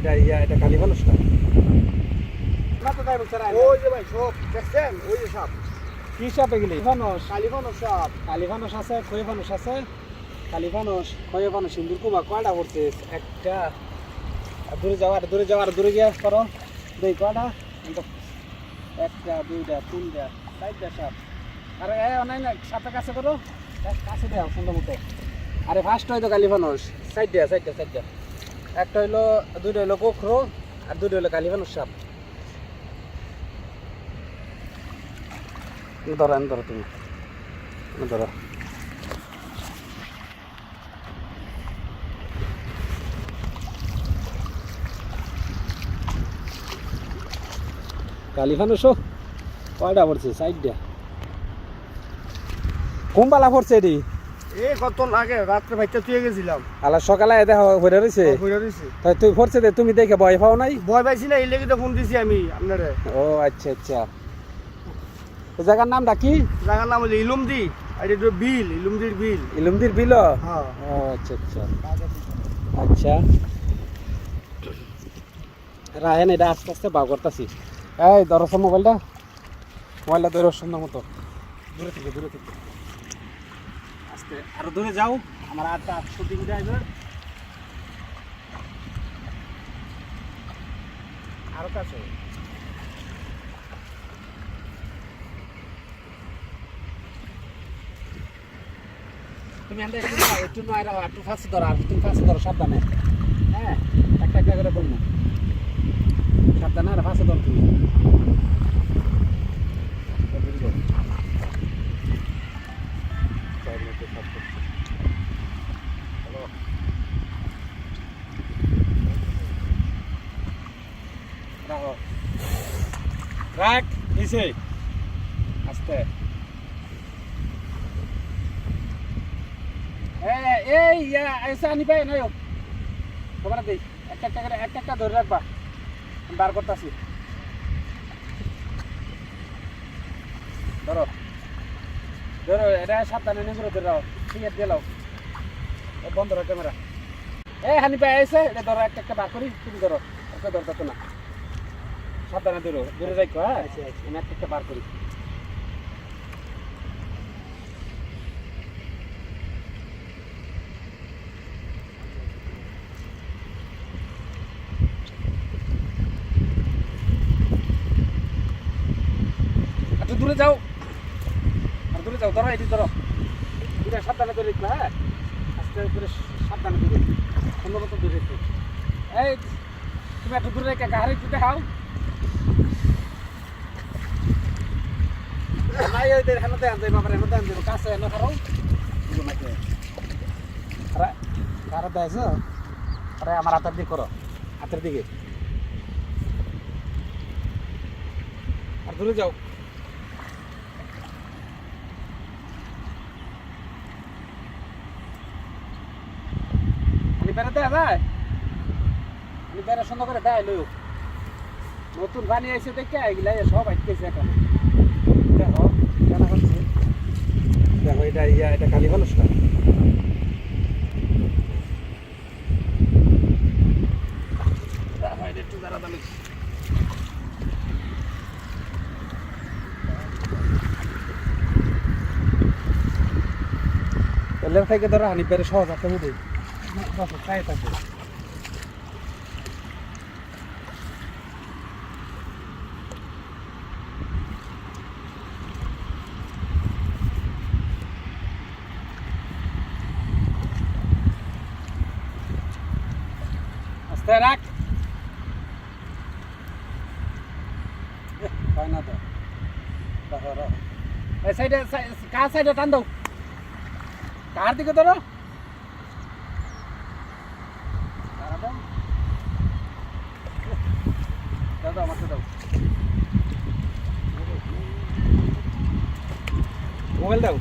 এটা কালী মানুষটা না তো তাই বলছে ওই যে ভাই সব দেখছেন ওই যে সাপ কি সাপ এগুলি কালী মানুষ সাপ কালী ফানুস আছে খয়ে ফানুস আছে কালী ফানুস খয়ে ফানুস সিন্দুর কুমা কয়টা পড়ছে একটা দূরে যাও আর দূরে গিয়ে করো দুই কয়টা একটা দুইটা তিনটা চারটা সাপ আরে অনলাইন সাপের কাছে করো কাছে দেও সুন্দর মতো আরে ফার্স্ট হয়তো কালী ফানুস চারটা একটা হইলো দুইটা হইলো কোখরো আর দুইটা হইলো কালী ফানুস সাপ ধরো তুমি ধরো কালী ফানুসও কয়টা পড়ছে সাইডটা কোন পালা পড়ছে এটি কত লাগে রাত্রে ভাইতে তুই গেছিলাম আলা সকালে দেখা হয়ে রয়েছে তাই তুই পড়ছে তুমি দেখে ভয় পাও নাই ভয় পাইছি না এই লেগে তো ফোন দিছি আমি আপনারে ও আচ্ছা এই জায়গার নামটা কি জায়গার নাম হলো ইলুমদি আর এটা বিল ইলুমদির বিল হ্যাঁ ও আচ্ছা রাহেন এটা আস্তে আস্তে বার করতেছি এই ধরো মোবাইলটা ধরো সুন্দর মতো দূরে থেকে আস্তে আরো দূরে যাও আমার আটটা শুটিং ড্রাইভার আরো কাছে তুমি একটু নয় রাখো একটু ফাঁসে ধরো আর তুমি ফাঁসে ধরো সাবধানে হ্যাঁ একটা করে বলবো সাবধানে আর ফাঁসে ধরো তুমি রাখ নিচে আস্তে এই এসে আনি পাই নয় খবর দিই একটা ধরে রাখবা বার করতেছি ধরো এটা সাবধানে নিয়ে ধরে দাও ঠিক আছে দিলাও বন্ধ করো ক্যামেরা হানি পাই এসে এটা ধরো একটা বার করি তুমি ধরো একটা ধরতে না সাবধানে দূরে যাই হ্যাঁ আমি একটা বার করি একটু দূরে যাও ধরো এটি ধরো দুটা সাবধানে ধরে রাখবে হ্যাঁ আস্তে করে সাবধানে ধরে সুন্দর মতো ধরে রাখবে এই তুমি একটু দূরে রেখে গাড়ি একটু দেখাও নাই ওই হেন দেন কাছে এনে করো আরে কারো দেয়ছ আরে আমার হাতের দিকে করো হাতের দিকে আর দূরে যাও বেড়াতে যায় বেড়া সুন্দর করে দেয় লোক নতুন পানি আইসে দেখে এগুলা সব আইতেছে এখন দেখো কেনা করছে দেখো এটা কালী মানুষটা দেখো এটা একটু দাঁড়া দামি এলের থেকে ধরো হানি পেরে সহজ আছে বুঝি খাই থাকবে আস্তে রাখ হয় না তো এই সাইডে কার সাইডে টান দাও কার দিকে ধরো দাও আমাকে দাও মোবাইল দাও